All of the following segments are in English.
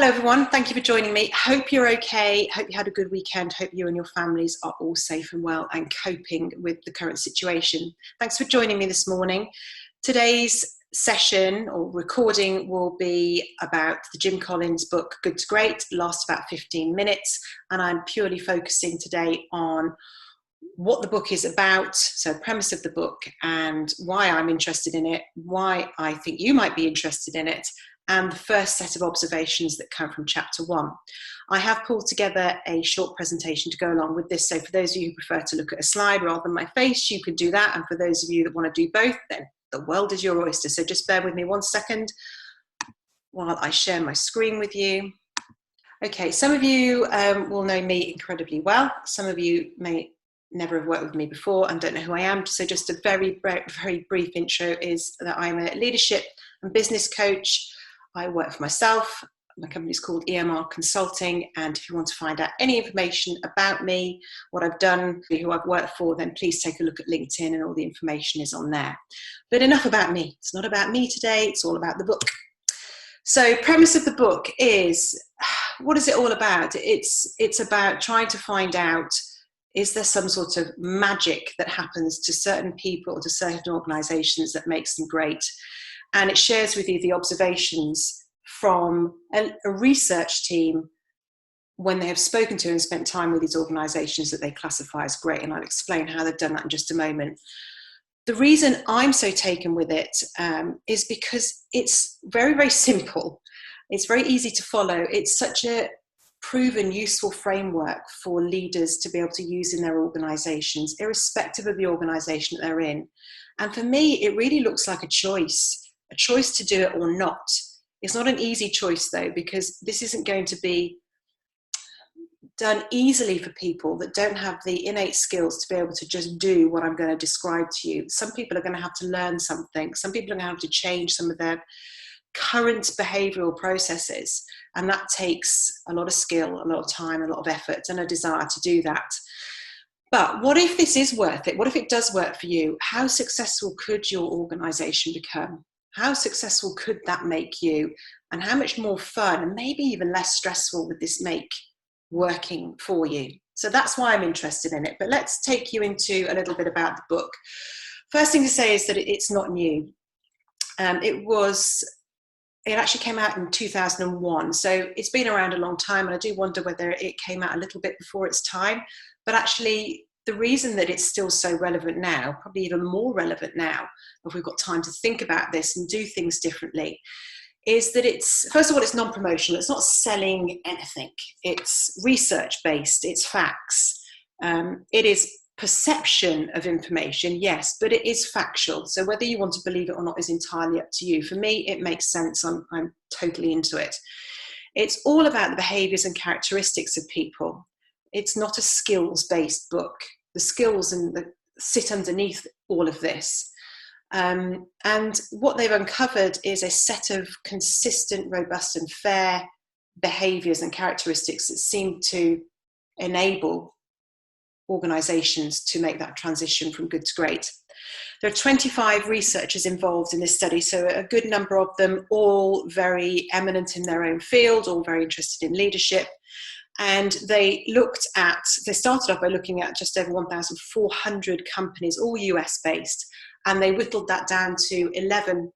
Hello everyone, thank you for joining me. Hope you're okay, hope you had a good weekend, hope you and your families are all safe and well and coping with the current situation. Thanks for joining me this morning. Today's session or recording will be about the Jim Collins book, Good to Great, lasts about 15 minutes, and I'm purely focusing today on what the book is about, so premise of the book and why I'm interested in it, why I think you might be interested in it, and the first set of observations that come from chapter 1. I have pulled together a short presentation to go along with this, so for those of you who prefer to look at a slide rather than my face, you can do that, and for those of you that want to do both, then the world is your oyster. So just bear with me 1 second while I share my screen with you. Okay, some of you will know me incredibly well. Some of you may never have worked with me before and don't know who I am. So just a very brief intro is that I'm a leadership and business coach. I work for myself. My company is called EMR Consulting. And if you want to find out any information about me, what I've done, who I've worked for, then please take a look at LinkedIn and all the information is on there. But enough about me. It's not about me today. It's all about the book. So premise of the book is, what is it all about? It's about trying to find out, is there some sort of magic that happens to certain people or to certain organizations that makes them great? And it shares with you the observations from a research team when they have spoken to and spent time with these organizations that they classify as great. And I'll explain how they've done that in just a moment. The reason I'm so taken with it is because it's very simple. It's very easy to follow. It's such a proven useful framework for leaders to be able to use in their organizations, irrespective of the organization that they're in. And for me, it really looks like a choice to do it or not. It's not an easy choice though, because this isn't going to be done easily for people that don't have the innate skills to be able to just do what I'm going to describe to you. Some people are going to have to learn something. Some people are going to have to change some of their current behavioural processes, and that takes a lot of skill, a lot of time, a lot of effort and a desire to do that. But what if this is worth it? What if it does work for you? How successful could your organisation become? How successful could that make you? And how much more fun and maybe even less stressful would this make working for you? So that's why I'm interested in it. But let's take you into a little bit about the book. First thing to say is that it's not new. It actually came out in 2001, so it's been around a long time, and I do wonder whether it came out a little bit before its time. But actually, the reason that it's still so relevant now, probably even more relevant now, if we've got time to think about this and do things differently, is that it's, first of all, it's non-promotional. It's not selling anything. It's research-based. It's facts. It is perception of information, yes, but it is factual. So whether you want to believe it or not is entirely up to you. For me, it makes sense. I'm totally into it. It's all about the behaviours and characteristics of people. It's not a skills-based book. The skills sit underneath all of this. And what they've uncovered is a set of consistent, robust and fair behaviours and characteristics that seem to enable organisations to make that transition from good to great. There are 25 researchers involved in this study, so a good number of them, all very eminent in their own field, all very interested in leadership. And they started off by looking at just over 1,400 companies, all US based, and they whittled that down to 11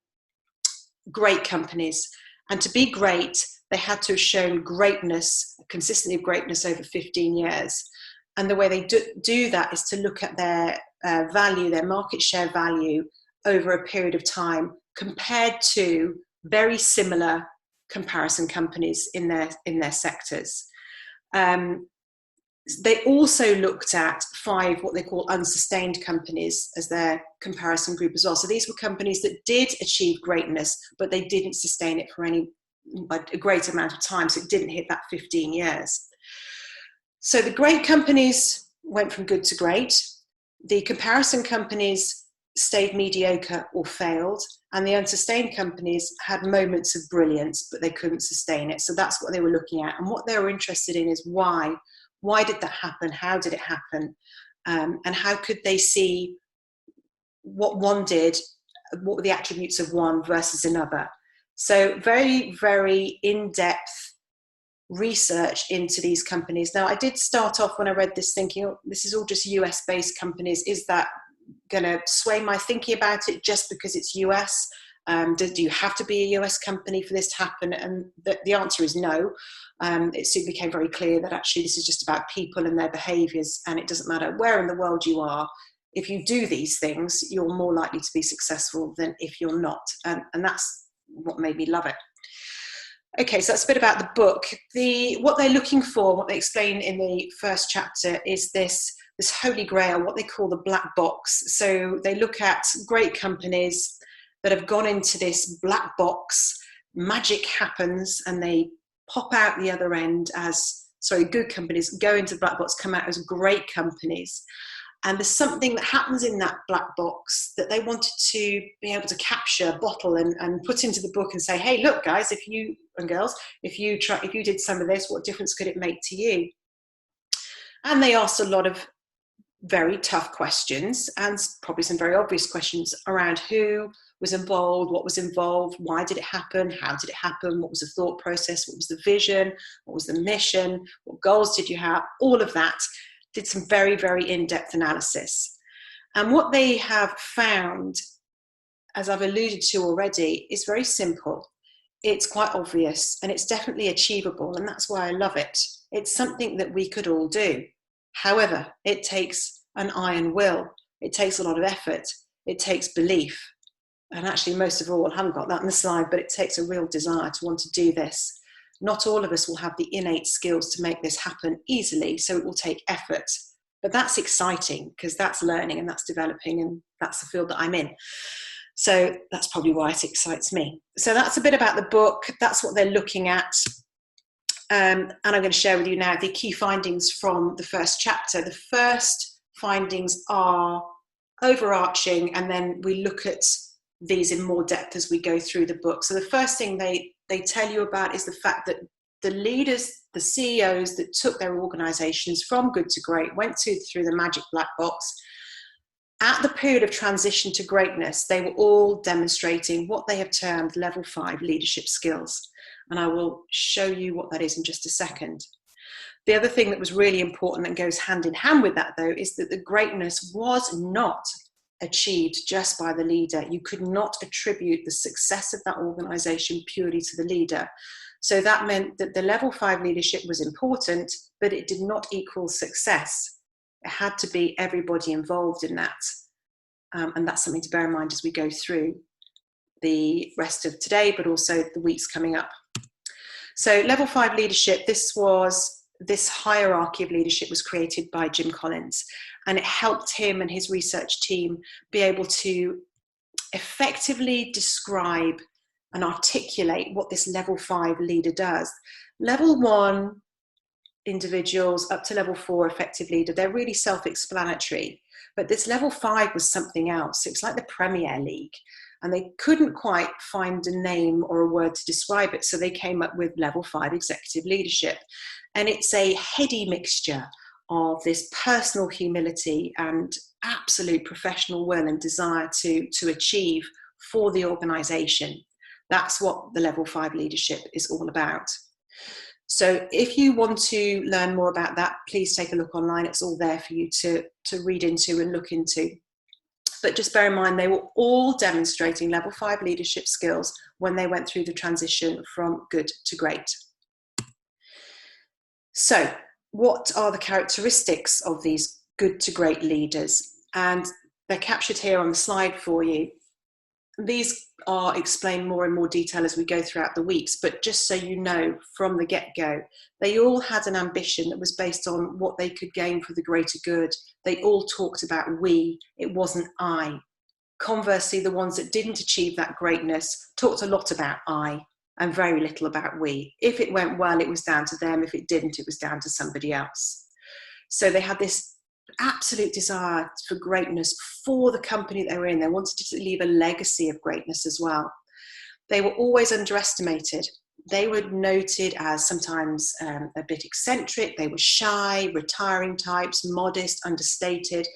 great companies. And to be great, they had to have shown greatness, consistency of greatness over 15 years. And the way they do that is to look at their value, their market share value over a period of time compared to very similar comparison companies in their sectors. They also looked at 5 what they call unsustained companies as their comparison group as well. So these were companies that did achieve greatness, but they didn't sustain it for a great amount of time. So it didn't hit that 15 years. So the great companies went from good to great. The comparison companies stayed mediocre or failed. And the unsustained companies had moments of brilliance, but they couldn't sustain it. So that's what they were looking at. And what they were interested in is why. Why did that happen? How did it happen? And how could they see what one did, what were the attributes of one versus another? So very, very in-depth research into these companies. Now, I did start off when I read this thinking, oh, this is all just US-based companies. Is that going to sway my thinking about it just because it's US? Do you have to be a US company for this to happen? And the answer is no. It soon became very clear that actually this is just about people and their behaviours, and it doesn't matter where in the world you are. If you do these things, you're more likely to be successful than if you're not. And that's what made me love it. Okay, so that's a bit about the book. What they're looking for, what they explain in the first chapter, is this holy grail, what they call the black box. So they look at great companies that have gone into this black box, magic happens, and they pop out the other end as, good companies go into the black box, come out as great companies. And there's something that happens in that black box that they wanted to be able to capture, bottle, and put into the book and say, hey, look, guys, if you and girls, if you did some of this, what difference could it make to you? And they asked a lot of very tough questions, and probably some very obvious questions around who was involved, what was involved, why did it happen, how did it happen, what was the thought process, what was the vision, what was the mission, what goals did you have, all of that. Did some very, very in-depth analysis. And what they have found, as I've alluded to already, is very simple. It's quite obvious, and it's definitely achievable, and that's why I love it. It's something that we could all do. However, it takes an iron will. It takes a lot of effort. It takes belief. And actually, most of all, I haven't got that on the slide, but it takes a real desire to want to do this. Not all of us will have the innate skills to make this happen easily, so it will take effort. But that's exciting because that's learning and that's developing, and that's the field that I'm in. So that's probably why it excites me. So that's a bit about the book. That's what they're looking at. And I'm going to share with you now the key findings from the first chapter. The first findings are overarching, and then we look at these in more depth as we go through the book. So the first thing they tell you about is the fact that the leaders, the CEOs that took their organizations from good to great, went through the magic black box. At the period of transition to greatness, they were all demonstrating what they have termed level 5 leadership skills. And I will show you what that is in just a second. The other thing that was really important and goes hand in hand with that, though, is that the greatness was not achieved just by the leader. You could not attribute the success of that organization purely to the leader. So that meant that the level 5 leadership was important, but it did not equal success. It had to be everybody involved in that. And that's something to bear in mind as we go through the rest of today, but also the weeks coming up. So level 5 leadership, this hierarchy of leadership was created by Jim Collins, and it helped him and his research team be able to effectively describe and articulate what this level 5 leader does. Level 1 individuals up to level 4 effective leader, they're really self-explanatory, but this level 5 was something else. It was like the Premier League, and they couldn't quite find a name or a word to describe it, so they came up with level 5 executive leadership. And it's a heady mixture of this personal humility and absolute professional will and desire to achieve for the organization. That's what the level 5 leadership is all about. So if you want to learn more about that, please take a look online. It's all there for you to read into and look into. But just bear in mind, they were all demonstrating level 5 leadership skills when they went through the transition from good to great. So what are the characteristics of these good to great leaders? And they're captured here on the slide for you. These are explained more in more detail as we go throughout the weeks, but just so you know from the get-go, they all had an ambition that was based on what they could gain for the greater good. They all talked about we, it wasn't I. Conversely, the ones that didn't achieve that greatness talked a lot about I and very little about we. If it went well, it was down to them. If it didn't, it was down to somebody else. So they had this absolute desire for greatness for the company they were in. They wanted to leave a legacy of greatness as well. They were always underestimated. They were noted as sometimes a bit eccentric. They were shy, retiring types, modest, understated,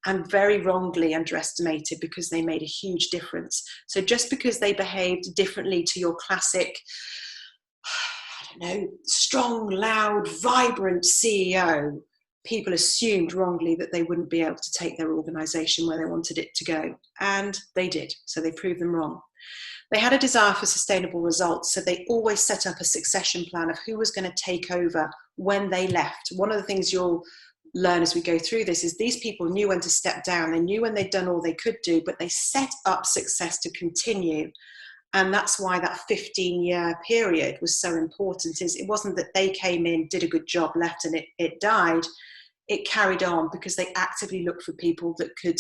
and very wrongly underestimated because they made a huge difference. So just because they behaved differently to your classic, strong, loud, vibrant CEO, people assumed wrongly that they wouldn't be able to take their organisation where they wanted it to go. And they did. So they proved them wrong. They had a desire for sustainable results. So they always set up a succession plan of who was going to take over when they left. One of the things you'll learn as we go through this is these people knew when to step down. They knew when they'd done all they could do, but they set up success to continue. And that's why that 15-year period was so important. Is it wasn't that they came in, did a good job, left, and it died. It carried on because they actively looked for people that could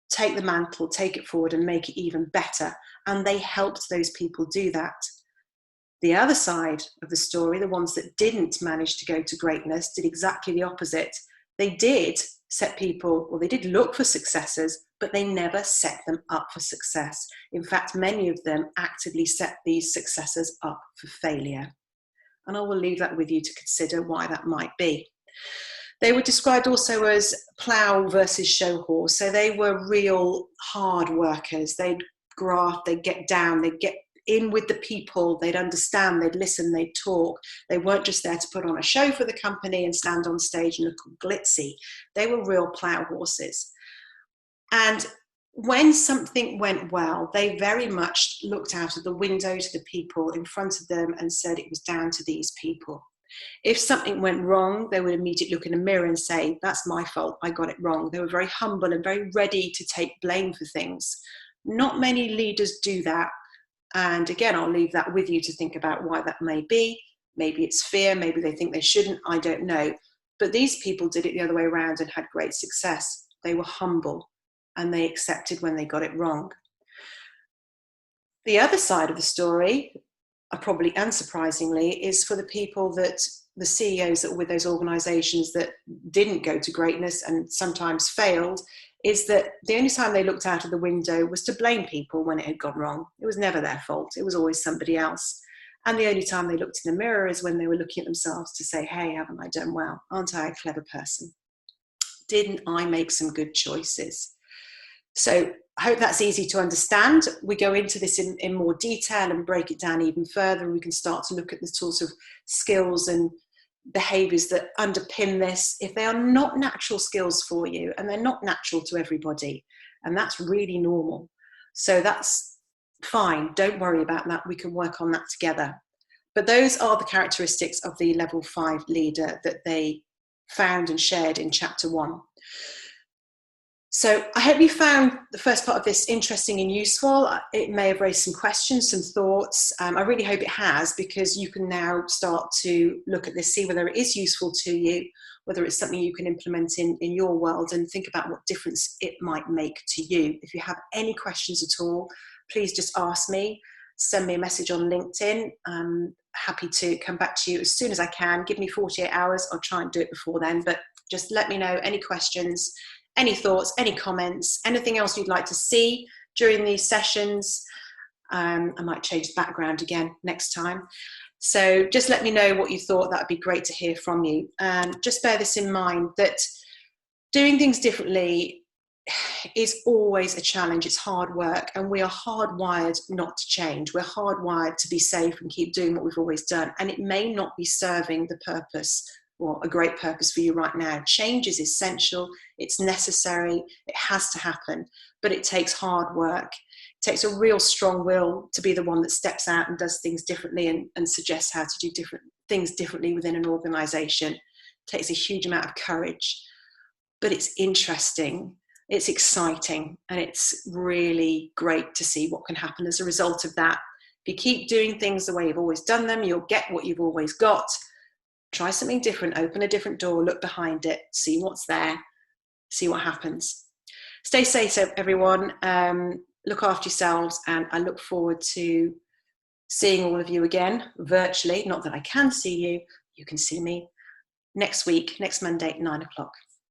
take the mantle, take it forward, and make it even better. And they helped those people do that. The other side of the story, the ones that didn't manage to go to greatness, did exactly the opposite. They did set people, or they did look for successors, but they never set them up for success. In fact, many of them actively set these successors up for failure. And I will leave that with you to consider why that might be. They were described also as plough versus show horse. So they were real hard workers. They'd graft, they'd get down, they'd get in with the people, they'd understand, they'd listen, they'd talk. They weren't just there to put on a show for the company and stand on stage and look glitzy. They were real plough horses. And when something went well, they very much looked out of the window to the people in front of them and said it was down to these people. If something went wrong, they would immediately look in a mirror and say, that's my fault, I got it wrong. They were very humble and very ready to take blame for things. Not many leaders do that. And again, I'll leave that with you to think about why that may be. Maybe it's fear, maybe they think they shouldn't, I don't know. But these people did it the other way around and had great success. They were humble and they accepted when they got it wrong. The other side of the story, probably unsurprisingly, is for the people that, the CEOs that were with those organizations that didn't go to greatness and sometimes failed, is that the only time they looked out of the window was to blame people when it had gone wrong. It was never their fault. It was always somebody else. And the only time they looked in the mirror is when they were looking at themselves to say, hey, haven't I done well? Aren't I a clever person? Didn't I make some good choices? So I hope that's easy to understand. We go into this in more detail and break it down even further. We can start to look at the sorts of skills and behaviors that underpin this. If they are not natural skills for you, and they're not natural to everybody, and that's really normal. So that's fine. Don't worry about that. We can work on that together. But those are the characteristics of the level 5 leader that they found and shared in chapter 1. So I hope you found the first part of this interesting and useful. It may have raised some questions, some thoughts. I really hope it has, because you can now start to look at this, see whether it is useful to you, whether it's something you can implement in your world, and think about what difference it might make to you. If you have any questions at all, please just ask me, send me a message on LinkedIn. I'm happy to come back to you as soon as I can. Give me 48 hours. I'll try and do it before then, but just let me know any questions, any thoughts, any comments, anything else you'd like to see during these sessions. I might change the background again next time. So just let me know what you thought. That would be great to hear from you. And just bear this in mind, that doing things differently is always a challenge. It's hard work, and we are hardwired not to change. We're hardwired to be safe and keep doing what we've always done. And it may not be serving the purpose, or a great purpose for you right now. Change is essential, it's necessary, it has to happen, but it takes hard work. It takes a real strong will to be the one that steps out and does things differently and suggests how to do different things differently within an organization. It takes a huge amount of courage, but it's interesting, it's exciting, and it's really great to see what can happen as a result of that. If you keep doing things the way you've always done them, you'll get what you've always got. Try something different, open a different door, look behind it, see what's there, see what happens. Stay safe, everyone. Look after yourselves, and I look forward to seeing all of you again virtually. Not that I can see you, you can see me next week, next Monday at 9 o'clock.